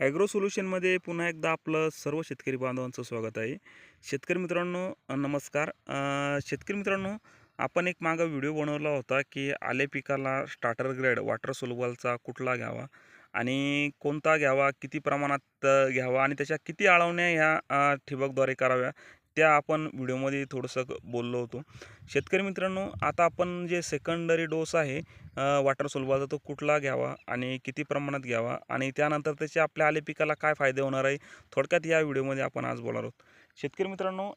Agro सोल्युशनमध्ये पुन्हा एकदा आपलं सर्व शेतकरी बांधवांचं स्वागत आहे. शेतकरी मित्रांनो, नमस्कार. शेतकरी मित्रांनो, आपण एक मागं व्हिडिओ बनवला होता की आले पिकाला स्टार्टर ग्रेड वॉटर सोल्युबलचा कुठला घ्यावा आणि कोणता घ्यावा, किती प्रमाणात घ्यावा आणि त्याच्या किती आळवण्या ह्या ठिबकद्वारे कराव्या, त्या आपण व्हिडिओमध्ये थोडंसं बोललो होतो. शेतकरी मित्रांनो, आता आपण जे सेकंडरी डोस आहे वॉटर सोल्युबलचा, तो कुठला घ्यावा आणि किती प्रमाणात घ्यावा आणि त्यानंतर त्याचे आपल्या आले पिकाला काय फायदे होणार आहे, थोडक्यात या व्हिडिओमध्ये आपण आज बोलणार आहोत. शेतकरी मित्रांनो,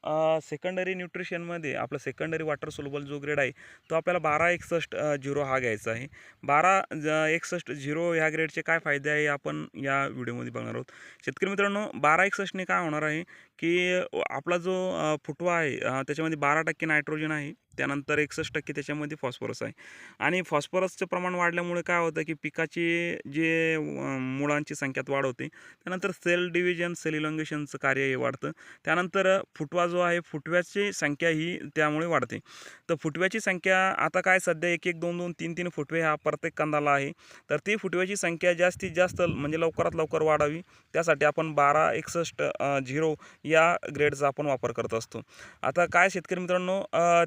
सेकंडरी न्यूट्रिशनमध्ये आपला सेकंडरी वॉटर सोल्युबल जो ग्रेड आहे, तो आपल्याला 1261 हा घ्यायचा आहे. 1261 ह्या ग्रेडचे काय फायदे आहे आपण या व्हिडिओमध्ये बघणार आहोत. शेतकरी मित्रांनो, 1261ने काय होणार आहे की आपला जो फुटवा आहे, त्याच्यामध्ये 12% नायट्रोजन आहे, त्यानंतर 61% त्याच्यामध्ये फॉस्फरस आहे. आणि फॉस्फरसचं प्रमाण वाढल्यामुळे काय होतं की पिकाची जे मुळांची संख्यात वाढ होते. त्यानंतर सेल डिव्हिजन, सेल इलॉंगेशनचं कार्य हे वाढतं. त्यानंतर फुटवा जो आहे, फुटव्याची संख्या ही त्यामुळे वाढते. तर फुटव्याची संख्या आता काय सध्या 1-1, 2-2, 3-3 फुटवे हा प्रत्येक कंदाला आहे. तर ती फुटव्याची संख्या जास्तीत जास्त म्हणजे लवकरात लवकर वाढावी, त्यासाठी आपण 1261 या ग्रेडचा आपण वापर करत असतो. आता काय शेतकरी मित्रांनो,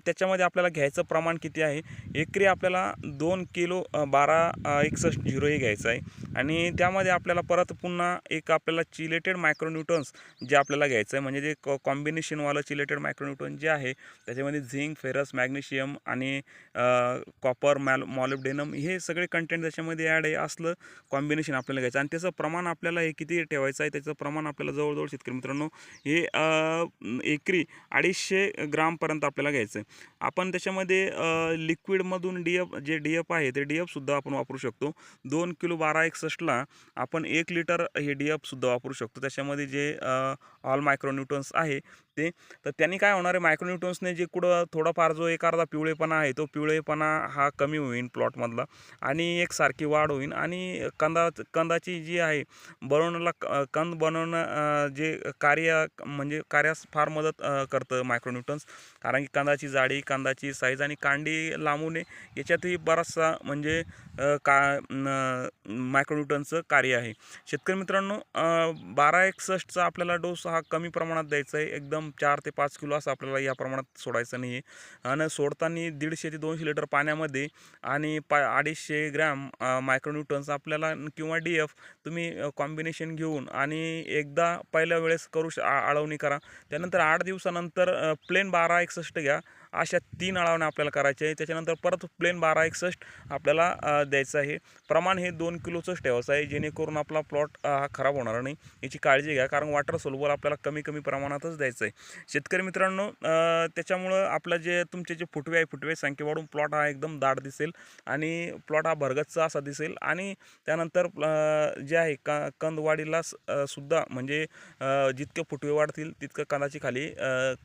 त्याच्यामध्ये आपल्याला घ्यायचं प्रमाण किती आहे? एकरी आपल्याला 2 किलो 1261 हे घ्यायचं आहे आणि त्यामध्ये आपल्याला परत पुन्हा एक आपल्याला चिलेटेड मायक्रोन्यूटन्स जे आपल्याला घ्यायचं आहे, म्हणजे जे कॉम्बिनेशनवालं चिलेटेड मायक्रोन्यूटन जे आहे, त्याच्यामध्ये झिंक, फेरस, मॅग्नेशियम आणि कॉपर, मॉलिब्डेनम हे सगळे कंटेंट त्याच्यामध्ये ॲड आहे. असलं कॉम्बिनेशन आपल्याला घ्यायचं आणि त्याचं प्रमाण आपल्याला हे किती ठेवायचं आहे, त्याचं प्रमाण आपल्याला जवळजवळ शेतकरी मित्रांनो हे एकरी 250 ग्रामपर्यंत आपल्याला घ्यायचं आहे. आपण त्याच्यामध्ये लिक्विडमधून डी एफ आहे, ते डी-एफसुद्धा आपण वापरू शकतो. 2 किलो 1261ला आपण 1 लिटर हे डी-एफसुद्धा वापरू शकतो. त्याच्यामध्ये जे ऑल मायक्रोन्यूटन्स आहे ते, तर त्यांनी काय होणार आहे, मायक्रोन्यूटन्सने जे कुठं थोडाफार जो एक अर्धा पिवळेपणा आहे, तो पिवळेपणा हा कमी होईल प्लॉटमधला आणि एकसारखी वाढ होईल आणि कंदाची जी आहे कंद बनवणं, जे कार्य म्हणजे कार्यास फार मदत करतं मायक्रोन्यूटन्स. कारण की कंदाची जाडी, कंदाची साईज आणि कांडी लांबू नये याच्यातही बराचसा म्हणजे मायक्रोन्यूटनचं कार्य आहे. शेतकरी मित्रांनो, 1261चा आपल्याला डोस हा कमी प्रमाणात द्यायचा आहे. एकदम 4 ते 5 किलो असं आपल्याला या प्रमाणात सोडायचं नाही आहे आणि सोडताना 150 ते 200 लिटर पाण्यामध्ये आणि 250 ग्रॅम मायक्रोन्यूटन्स आपल्याला किंवा डी-एफ तुम्ही कॉम्बिनेशन घेऊन आणि एकदा पहिल्या वेळेस आळवणी करा. त्यानंतर 8 दिवसानंतर प्लेन 1261 घ्या. अशा 3 आळवण्या आपल्याला करायच्या आहे. त्याच्यानंतर परत प्लेन 1261 आपल्याला द्यायचं आहे. प्रमाण हे 2 किलोचंच ठेवायचं आहे, जेणेकरून आपला प्लॉट हा खराब होणार नाही, याची काळजी घ्या. कारण वॉटर सोल्युबल आपल्याला कमी कमी प्रमाणातच द्यायचं आहे. शेतकरी मित्रांनो, त्याच्यामुळं आपलं जे तुमचे जे फुटवे आहे, फुटवे संख्या वाढून प्लॉट हा एकदम दाट दिसेल आणि प्लॉट हा भरगच्च असा दिसेल आणि त्यानंतर जे आहे कंदवाढीला सुद्धा म्हणजे जितके फुटवे वाढतील तितकं कंदाची खाली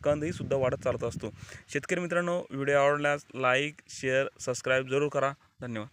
कंदही सुद्धा वाढत चालत असतो. शेतकरी मित्रांनो, व्हिडिओ आवडल्यास लाईक, शेअर, सबस्क्राईब जरूर करा. धन्यवाद.